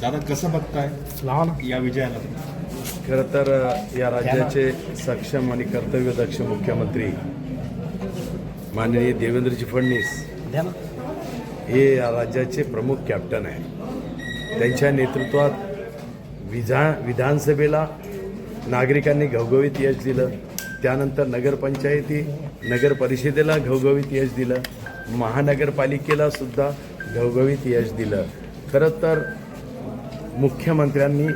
दादा कसं बघताय या विजयाला? खरं तर या राज्याचे सक्षम आणि कर्तव्यदक्ष मुख्यमंत्री माननीय देवेंद्रजी फडणवीस हे या राज्याचे प्रमुख कॅप्टन आहे. त्यांच्या नेतृत्वात विधानसभेला नागरिकांनी घवघवीत यश दिलं. त्यानंतर नगरपंचायती नगर परिषदेला घवघवीत यश दिलं. महानगरपालिकेला सुद्धा घवघवीत यश दिलं. खरं तर मुख्यमंत्र्यांनी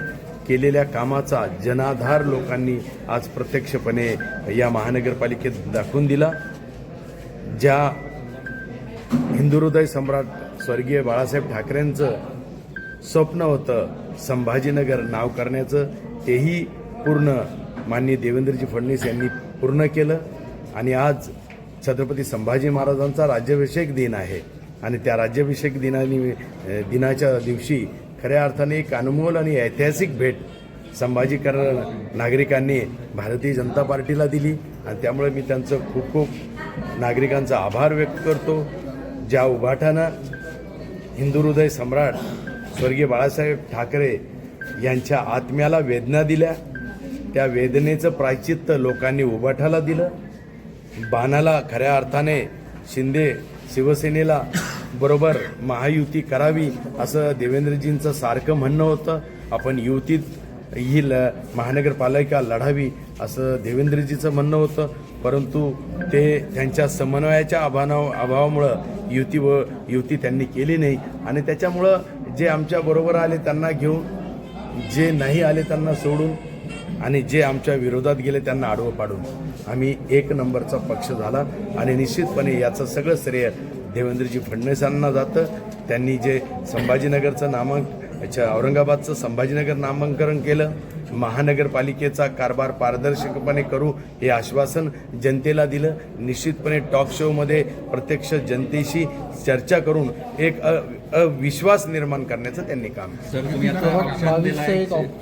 केलेल्या कामाचा जनाधार लोकांनी आज प्रत्यक्षपणे या महानगरपालिकेत दाखवून दिला. ज्या हिंदुहृदय सम्राट स्वर्गीय बाळासाहेब ठाकरेंचं स्वप्न होतं संभाजीनगर नाव करण्याचं, तेही पूर्ण माननीय देवेंद्रजी फडणवीस यांनी पूर्ण केलं. आणि आज छत्रपती संभाजी महाराजांचा राज्याभिषेक दिन आहे आणि त्या राज्याभिषेक दिनाच्या दिवशी खऱ्या अर्थाने एक अनमोल आणि ऐतिहासिक भेट संभाजीकर नागरिकांनी भारतीय जनता पार्टीला दिली आणि त्यामुळे मी त्यांचं खूप खूप नागरिकांचा आभार व्यक्त करतो. ज्या उभाटानं हिंदुहृदय सम्राट स्वर्गीय बाळासाहेब ठाकरे यांच्या आत्म्याला वेदना दिल्या, त्या वेदनेचं प्रायचित्त लोकांनी उभाटाला दिलं. बाणाला खऱ्या अर्थाने शिंदे शिवसेनेला बरोबर महायुती करावी असं देवेंद्रजींचं सारखं म्हणणं होतं. आपण युतीत ही महानगरपालिका लढावी असं देवेंद्रजीचं म्हणणं होतं. परंतु ते त्यांच्या समन्वयाच्या अभावामुळं युती त्यांनी केली नाही आणि त्याच्यामुळं जे आमच्या बरोबर आले त्यांना घेऊन, जे नाही आले त्यांना सोडून आणि जे आमच्या विरोधात गेले त्यांना आडवं पाडून आम्ही एक नंबरचा पक्ष झाला. आणि निश्चितपणे याचं सगळं श्रेय देवेंद्रजी फडणवीसांना जातं. त्यांनी जे संभाजीनगरचं औरंगाबादचं संभाजीनगर नामांकन केलं, महानगरपालिकेचा कारभार पारदर्शकपणे करू हे आश्वासन जनतेला दिलं. निश्चितपणे टॉक शोमध्ये प्रत्यक्ष जनतेशी चर्चा करून एक विश्वास निर्माण करण्याचं त्यांनी काम केलं. सर, तुम्ही आता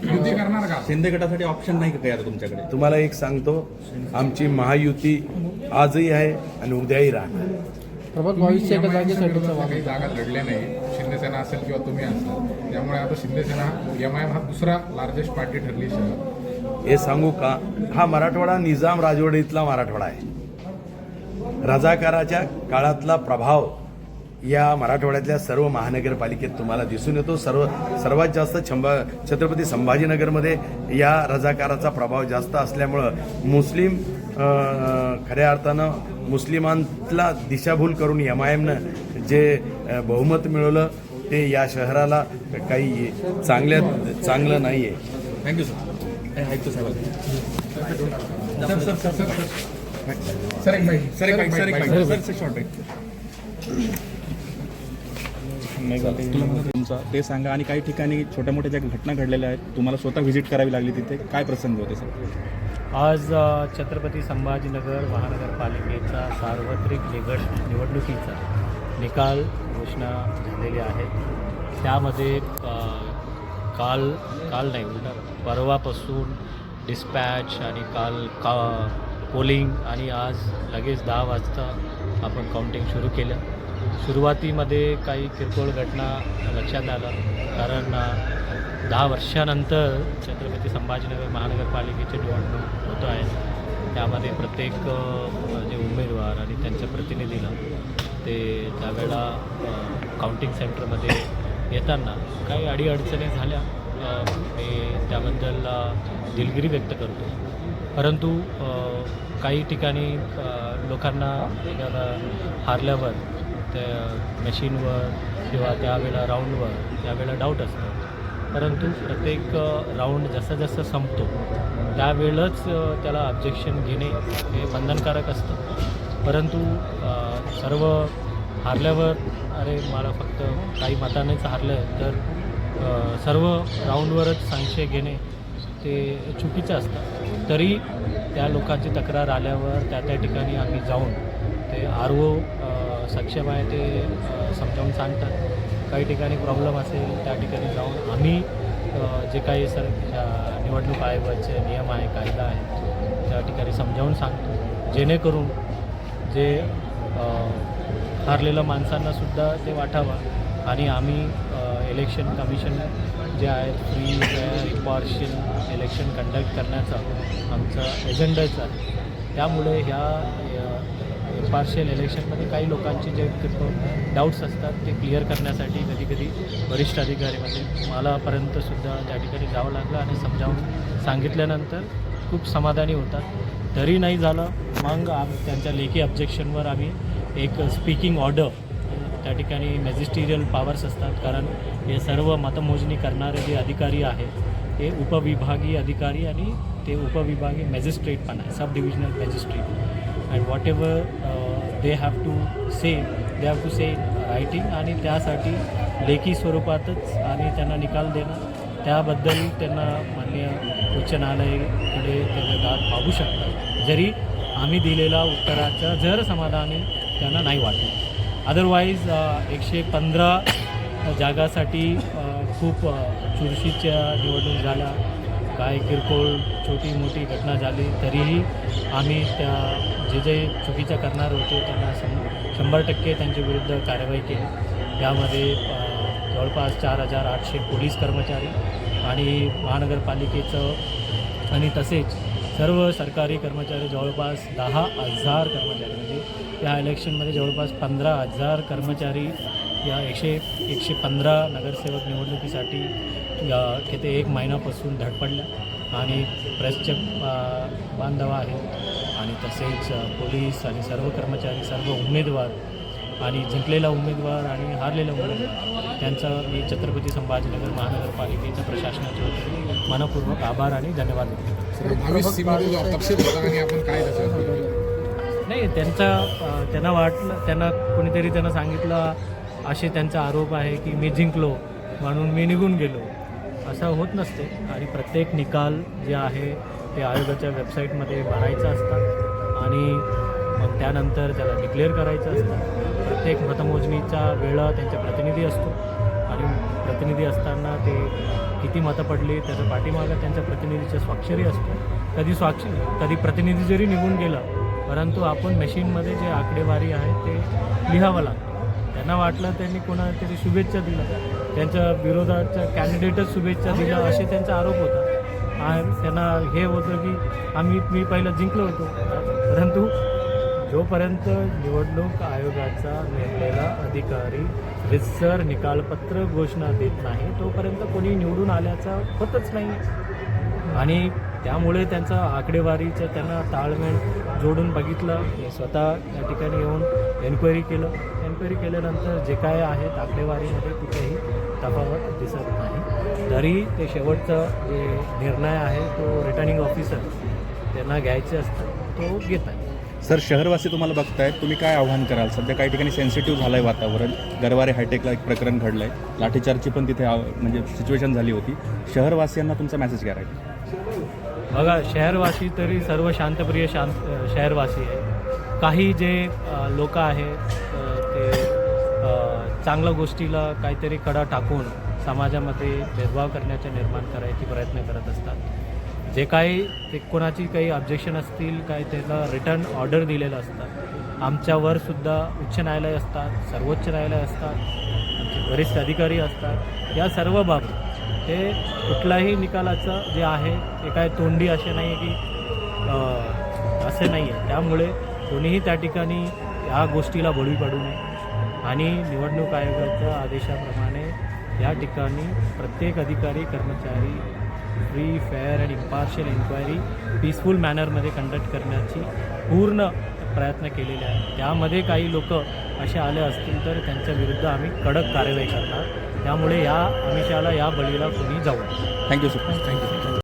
शिंदे गटासाठी ऑप्शन नाही का आता तुमच्याकडे? तुम्हाला एक सांगतो, आमची महायुती आजही आहे आणि उद्याही राहणार. काही जागा लढल्या नाही, शिंदेसेना असेल किंवा तुम्ही असाल, त्यामुळे आता शिंदेसेना एमआयएम हा दुसरा लार्जेस्ट पार्टी ठरली. हे सांगू का, हा मराठवाडा निजाम राजवटीतला मराठवाडा आहे. रजाकाराच्या काळातला प्रभाव या मराठवाड्यातल्या सर्व महानगरपालिकेत तुम्हाला दिसून येतो. सर्वात जास्त छत्रपती संभाजीनगरमध्ये या रजाकाराचा प्रभाव जास्त असल्यामुळं मुस्लिम खऱ्या अर्थानं मुस्लिमांतला दिशाभूल करून एमआयएमनं जे बहुमत मिळवलं ते या शहराला काही चांगलं नाही आहे. Thank you sir. ऐकतो साहेब. तुमचा ते सांगा. आणि काही ठिकाणी छोट्या मोठ्या ज्या घटना घडलेल्या आहेत, तुम्हाला स्वतः व्हिजिट करावी लागली, तिथे काय प्रसंग होते सर? आज छत्रपती संभाजीनगर महानगरपालिकेचा सार्वत्रिक निवडणुकीचा निकाल घोषणा झालेले आहेत. त्यामध्ये काल नाही उलटा परवापासून डिस्पॅच आणि काल पोलिंग आणि आज लगेच 10 वाजता आपण काउंटिंग सुरू केलं. सुरुवातीमध्ये काही किरकोळ घटना लक्षात आलं, कारण 10 वर्षानंतर छत्रपती संभाजीनगर महानगरपालिकेची निवडणूक होत आहे. त्यामध्ये प्रत्येक जे उमेदवार आणि त्यांच्या प्रतिनिधीला ते त्यावेळेला काउंटिंग सेंटरमध्ये येताना काही अडीअडचणी झाल्या. मी त्याबद्दल दिलगिरी व्यक्त करतो. परंतु काही ठिकाणी लोकांना हारल्यावर त्या मशीनवर किंवा त्यावेळेला राऊंडवर त्यावेळेला डाऊट असतो. परंतु प्रत्येक राऊंड जसा संपतो त्यावेळेच त्याला ऑब्जेक्शन घेणे हे बंधनकारक असतं. परंतु सर्व हारल्यावर अरे मला फक्त काही मतानेच हारलं तर सर्व राऊंडवरच संशय घेणे ते चुकीचं असतं. तरी त्या लोकांची तक्रार आल्यावर त्या ठिकाणी आम्ही जाऊन ते RO सक्षम आहे ते समजावून सांगतात. काही ठिकाणी प्रॉब्लेम असेल त्या ठिकाणी जाऊन आम्ही जे काही निवडणूक आयोगाचे नियम आहे, कायदा आहे त्या ठिकाणी समजावून सांगतो, जेणेकरून जे हारलेल्या माणसांनासुद्धा ते वाटावं आणि आम्ही इलेक्शन कमिशन जे आहेत free fair impartial election conduct करण्याचा आमचा एजेंडाच आहे. त्यामुळे ह्या इम्पार्शियल इलेक्शनमध्ये काही लोकांचे जे डाऊट्स असतात ते क्लिअर करण्यासाठी कधीकधी वरिष्ठ अधिकारी म्हणजे मलापर्यंतसुद्धा त्या ठिकाणी जावं लागलं आणि समजावून सांगितल्यानंतर खूप समाधानी होतात. तरी नाही झालं मग त्यांच्या लेखी ऑब्जेक्शनवर आम्ही एक स्पीकिंग ऑर्डर, त्या ठिकाणी मॅजिस्टेरियल पॉवर्स असतात कारण हे सर्व मतमोजणी करणारे जे अधिकारी आहेत ते उपविभागीय अधिकारी आणि ते उपविभागीय मॅजिस्ट्रेट पण आहे, sub divisional magistrate. And whatever they have to say writing आणि त्यासाठी लेखी स्वरूपातच आणि त्यांना निकाल देणं त्याबद्दल त्यांना माननीय उच्च न्यायालयाकडे त्यांना दाद मागू शकतात जरी आम्ही दिलेला उत्तराचं जर समाधानी त्यांना नाही वाटलं. अदरवाईज 115 जागासाठी खूप चुरशीच्या निवडणूक झाल्या, काय किरकोळ छोटी मोठी घटना झाली तरीही आम्ही त्या जे चुकीचं करणार होते त्यांना 100% त्यांच्या विरुद्ध कारवाई केली. त्यामध्ये जवळपास 4800 पोलीस कर्मचारी आणि महानगरपालिकेचं आणि तसेच सर्व सरकारी कर्मचारी जवळपास 10,000 कर्मचारी म्हणजे या इलेक्शनमध्ये जवळपास 15,000 कर्मचारी या 115 नगरसेवक निवडणुकीसाठी किती 1 महिन्यापासून धडपडल्या आणि प्रेसचे बांधव आहेत आणि तसेच पोलीस आणि सर्व कर्मचारी सर्व उमेदवार आणि जिंकलेला उमेदवार आणि हारलेला उमेदवार त्यांचा मी छत्रपती संभाजीनगर महानगरपालिकेच्या प्रशासनाच्या वतीने मनपूर्वक आभार आणि धन्यवाद देतो. भविष्यामध्ये जो तपशील होता आणि आपण काय त्याच्यावर नाही त्यांना वाटलं, त्यांना कोणीतरी त्यांना सांगितलं असे त्यांचा आरोप आहे की मी जिंकलो म्हणून मी निघून गेलो. असं होत नसते आणि प्रत्येक निकाल जे आहे ते आयोगाच्या वेबसाईटमध्ये भरायचं असतात आणि मग त्यानंतर त्याला डिक्लेअर करायचं असतं. प्रत्येक मतमोजणीचा वेळा त्यांचा प्रतिनिधी असतो आणि प्रतिनिधी असताना ते किती मतं पडली त्याच्या पाठीमागं त्यांच्या प्रतिनिधीच्या स्वाक्षरी असतो. कधी प्रतिनिधी जरी निघून गेला परंतु आपण मशीनमध्ये जे आकडेवारी आहे ते लिहावं लागतं. त्यांना वाटलं त्यांनी कोणातरी शुभेच्छा दिल्या, त्यांच्या विरोधाच्या कॅन्डिडेटच शुभेच्छा दिल्या असे त्यांचा आरोप होता. त्यांना हे होतं की मी पहिलं जिंकलो होतो, परंतु जोपर्यंत निवडणूक आयोगाचा नेमलेला अधिकारी रितसर निकालपत्र घोषणा देत नाही तोपर्यंत कोणी निवडून आल्याचा होतच नाही. आणि त्यामुळे त्यांचा आकडेवारीचं त्यांना ताळमेळ जोडून बघितलं. मी स्वतः त्या ठिकाणी येऊन एन्क्वायरी केल्यानंतर जे काय आहेत आकडेवारीमध्ये कुठेही तफावत दिसत नाही. तरी ते शेवटचा जे निर्णय आहे तो रिटर्निंग ऑफिसर त्यांना घ्यायचे असतात तो घेत आहे. सर, शहरवासी तुम्हाला बघतायत, तुम्ही काय आव्हान कराल? सध्या काही ठिकाणी सेन्सिटिव्ह झालं आहे वातावरण. गरवारे हायटेकला एक प्रकरण घडलं आहे, लाठीचार्जची पण तिथे म्हणजे सिच्युएशन झाली होती. शहरवासियांना तुमचा मेसेज काय राहील? बघा, शहरवासी तरी सर्व शांतप्रिय शहरवासी आहे. काही जे लोक आहेत ते चांगल्या गोष्टीला काहीतरी कडा टाकून समाजामध्ये भेदभाव करण्याचा निर्माण करायचे प्रयत्न करत असतात. जे काही ते कोणाची काही ऑब्जेक्शन असतील काही त्याला रिटर्न ऑर्डर दिलेलं असतात. आमच्यावर सुद्धा उच्च न्यायालय असतात, सर्वोच्च न्यायालय असतात, आमचे वरिष्ठ अधिकारी असतात. या सर्व बाबतीत ते कुठल्याही निकालाचं जे आहे ते काय तोंडी असे नाही की असे नाही आहे. त्यामुळे कोणीही त्या ठिकाणी या गोष्टीला बळी पडू नये आणि निवडणूक आयोगाच्या आदेशाप्रमाणे या ठिकाणी प्रत्येक अधिकारी कर्मचारी free fair and impartial inquiry peaceful मॅनरमध्ये कंडक्ट करण्याची पूर्ण प्रयत्न केलेले आहे. त्यामध्ये काही लोक असे आले असतील तर त्यांच्या विरुद्ध आम्ही कडक कारवाई करणार. त्यामुळे या आमिषाला या बळीला कोणी जाऊ. Thank you sir. थँक्यू.